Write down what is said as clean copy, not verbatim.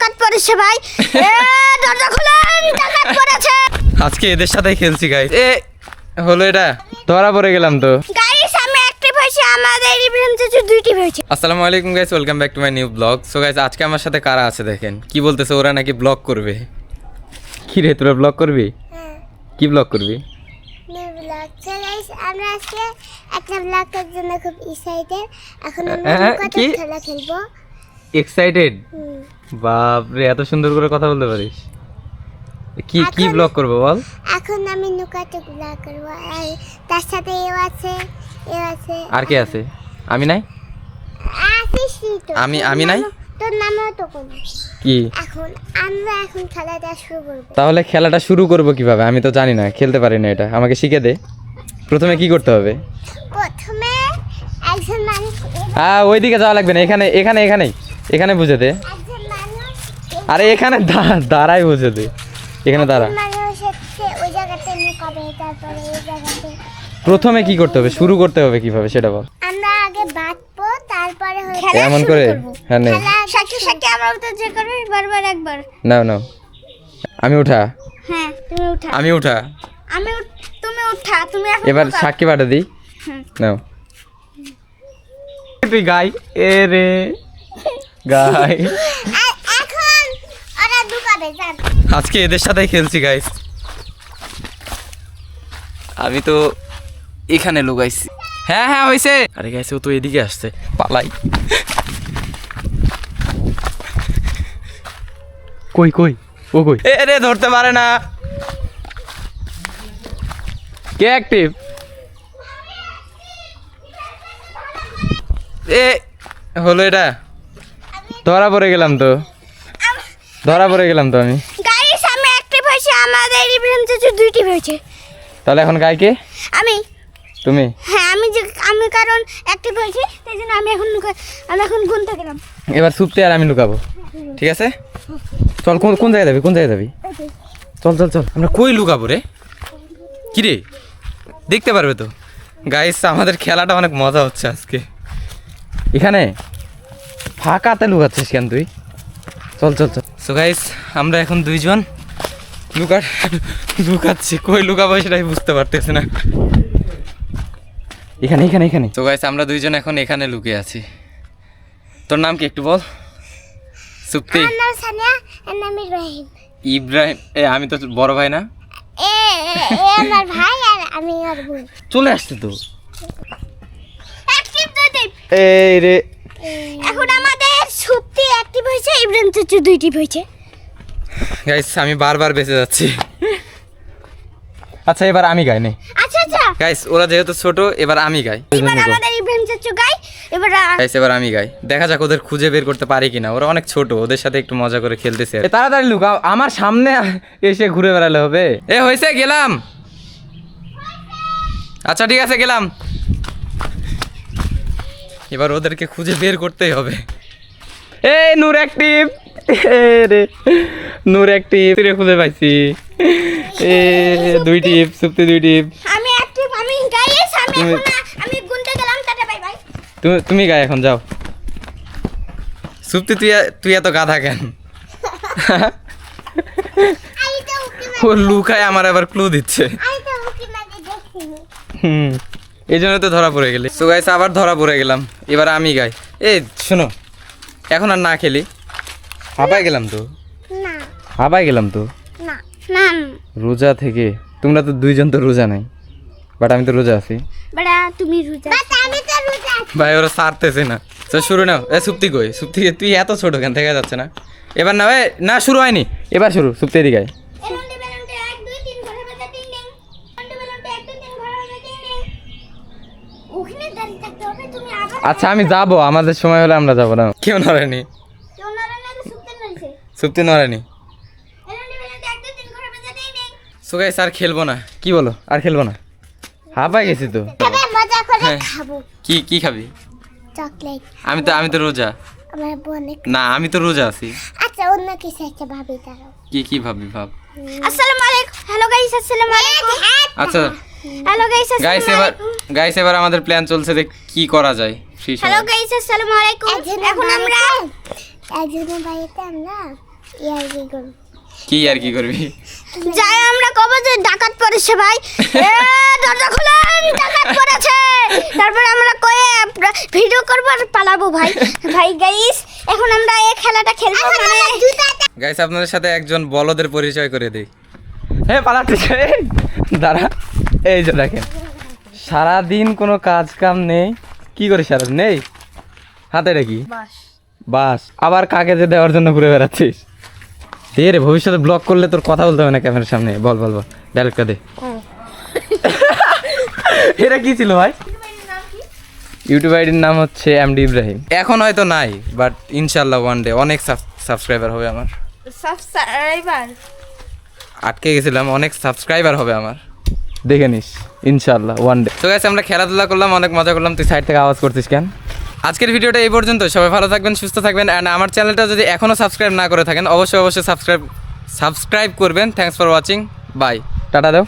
ডাকাত পড়েছে ভাই, দরজা খুলেন, ডাকাত পড়েছে। আজকে এদের সাথেই খেলছি গাইস। হলো এটা ধরা পড়ে গেলাম তো গাইস। আমি অ্যাক্টিভ হয়েছি, আমাদের ইভেন্টে যে দুইটি হয়েছে। আসসালামু আলাইকুম guys, welcome back to my new blog. So guys, আজকে আমার সাথে কারা আছে দেখেন। কি বলতেছে ওরা নাকি ব্লগ করবে। কি রে তোরা ব্লগ করবি? কি ব্লগ করবি? আমরা আজকে একটা ব্লগের জন্য খুব এক্সাইটেড। এখন আমরা কত খেলা খেলবো। এক্সাইটেড? বাপ রে, এত সুন্দর করে কথা বলতে পারিস। কি কি ব্লগ করব বল? এখন আমি নুকাতে ব্লগ করব, আর তার সাথে এও আছে। আর কে আছে? আমি নাই? আসিস তো। আমি নাই? তোর নামও তো কোন? কি? আমরা এখন খেলাটা শুরু করব। তাহলে খেলাটা শুরু করব কিভাবে? আমি তো জানি না, খেলতে পারি না এটা। আমাকে শিখে দে। প্রথমে কি করতে হবে? প্রথমে একজন মানুষ, ওইদিকে যাওয়া লাগবে না, এখানে বুঝে দে। একজন মানুষ, আরে এখানে দাঁড়াই বুঝে দে। এখানে দাঁড়া। মানুষ হচ্ছে ওই জায়গাতে নুকাবে, তারপরে এই জায়গাতে। প্রথমে কি করতে হবে, শুরু করতে হবে কিভাবে সেটা বল। আমরা আগে বাঁধবো, তারপরে এমন করে? হ্যাঁ নে। সাথে আমরা তো যে করবে বারবার একবার। নাও আমি উঠা। হ্যাঁ তুমি উঠা। আমি উঠা। তুমি উঠা। তুমি এখন এবার সাক্ষী পাঠা দিই। নাও। তুই গাই। এ রে গাই। এখন ওরা ঢুকাবে জান। আজকে এদের সাথেই খেলছি গাইস। আমি তো এখানে লুকাইছি। হ্যাঁ হইছে। আরে গাইস, ও তো এদিকে আসছে, পালাই। কই ও কই? এ রে, ধরতে পারে না। কে অ্যাক্টিভ? হলো এটা ধরা পড়ে গেলাম তো আমি। গাইস আমি অ্যাক্টিভ হয়েছি, আমাদের ইভেন্টে যে দুইটি হয়েছে। তাহলে এখন গাই কে? আমি। তুমি? হ্যাঁ আমি কারণ অ্যাক্টিভ হয়েছি, তাই জন্য আমি এখন গুনতে গেলাম। এবার সুপ্তি আর আমি লুকাবো, ঠিক আছে? চল, কোন জায়গায় যাবি? চল আমরা কই লুকাবো রে? কি রে, দেখতে পারবে তো গাইস। আমাদের খেলাটা অনেক মজা হচ্ছে আজকে। এখানে ফাঁকাতে লুকাচ্ছিস কেন তুই? চল। সো গাইস, আমরা এখন দুইজন লুকাচ্ছি। কই লুকাবো সেটাই বুঝতে পারতেছি না। এখানে। তো গাইস, আমরা দুইজন এখন এখানে লুকিয়ে আছি। তোর নাম কি একটু বল? সুপ্তি। আমার নাম সানিয়া, এর নাম ইব্রাহিম। আমি তো বড় ভাই না? এ আমার ভাই, আর আমি আর বোন। চলে আসছে তো। অ্যাক্টিভ দুইটি। এই রে, এখন আমাদের সুপ্তি অ্যাক্টিভ হয়েছে, ইভেন্টে যে দুইটি হয়েছে। গাইস আমি বারবার বেঁচে যাচ্ছি। আচ্ছা এবার আমি গাই নে। আচ্ছা গাইস, ওরা যেহেতু ছোট, এবার আমি গাই। এবার আমাদের ইভেন্টে যে গাই, এবার আমি গাই। দেখা যাক ওদের খুঁজে বের করতে পারি কিনা। ওরা অনেক ছোট, ওদের সাথে একটু মজা করে খেলতেছে। তাড়াতাড়ি লুকাও, আমার সামনে এসে ঘুরে বেড়ালে হবে। হয়েছে, গেলাম। আচ্ছা ঠিক আছে, গেলাম। এবার ওদেরকে খুঁজে বের করতেই হবে। নূর অ্যাক্টিভ। নূর অ্যাক্টিভ খুঁজে পাইছি। দুই টিপ, সুপ্তি 2 টিপ। আমি অ্যাক্টিভ, আমি গাইস, আমি গুনতে গেলাম। Tata bye bye. তুমি গায়ে এখন যাও। সুপ্তি তুই এত গাধা কেন? ও লুকায় আমার আবার ক্লু দিচ্ছে। এই জন্য তো ধরা পড়ে গেলি। সো গাইস, আবার ধরা পড়ে গেলাম। এবার আমি গাই। শোনো, এখন আর না খেলি। হাবাই গেলাম তো। না রোজা থেকে তোমরা তো দুইজন তো রোজা নাই, বাট আমি তো রোজা আছি। তুমি রোজা, আমি তো রোজা। ভাই ওরা সারতেছে না। তো শুরু নাও। সুপ্তি কই? সুপ্তি তুই এত ছোট কেন, দেখা যাচ্ছে না? এবার না শুরু হয়নি, এবার শুরু। সুপ্তি এদিকে। আচ্ছা আমি যাবো, আমাদের সময় হলে আমরা যাবো না। কেউ নড়েনি, সুপ্তি নড়েনি। সো গাইস, আর খেলবো না। কি বলো? আর খেলবো না, হাঁপাই গেছি তো। মজা করে হ্যাঁ। খাবো। কি খাবি? চকলেট। আমি তো রোজা আমার বোন। না, আমি তো রোজা আছি। আচ্ছা অন্য কিছু একটা ভাবি দাঁড়াও। কি ভাবি? ভাব। আসসালামু আলাইকুম। হ্যালো গাইস, আসসালামু আলাইকুম। আচ্ছা হ্যালো গাইস, গাইস এবার আমাদের প্ল্যান চলছে যে কি করা যায়। হ্যালো গাইস, আসসালামু আলাইকুম। এখন আমরা একজনের বাড়িতে আমরা ইয়ার কি করব কি আর কি করবি? যাই আমরা কবে যে ডাকাত পড়েছে ভাই এ দরজা খুলেন ডাকাত পড়েছে তারপর আমরা কয়ে ভিডিও করব আর পালাবো ভাই ভাই গাইস এখন আমরা এই খেলাটা খেলবো মানে গাইস আপনাদের সাথে একজন বলদের পরিচয় করে দেই। হ্যাঁ পালাতেছে, দাঁড়া। এই যে দেখেন সারাদিন কোনো কাজ কাম নেই, কি করিস সারাদিন? নেই হাতে রেখি বাস, আবার কাকে যে দেওয়ার জন্য ঘুরে বেড়াচ্ছিস? দে রে, ভবিষ্যতে ব্লগ করলে তোর কথা বলতে হবে না ক্যামেরার সামনে। বল বল বল, ডাইরেক্টটা দে। এটা কি ছিল ভাই? ইউটিউব আইডির নাম হচ্ছে এমডি ইব্রাহিম। এখন হয়তো নাই, বাট ইনশাল্লাহ ওয়ান ডে অনেক সাবস্ক্রাইবার হবে আমার। সাবস্ক্রাইবার আটকে গেছিলাম, অনেক সাবস্ক্রাইবার হবে আমার, দেখে নিস ইনশাল্লাহ ওয়ান ডে। তো গাইস আমরা খেলাধুলা করলাম, অনেক মজা করলাম। তুই সাইড থেকে আওয়াজ করছিস কেন? আজকের ভিডিওটা এই পর্যন্ত। সবাই ভালো থাকবেন, সুস্থ থাকবেন। অ্যান্ড আমার চ্যানেলটা যদি এখনও সাবস্ক্রাইব না করে থাকেন অবশ্যই সাবস্ক্রাইব করবেন। Thanks for watching, bye, tata দাও।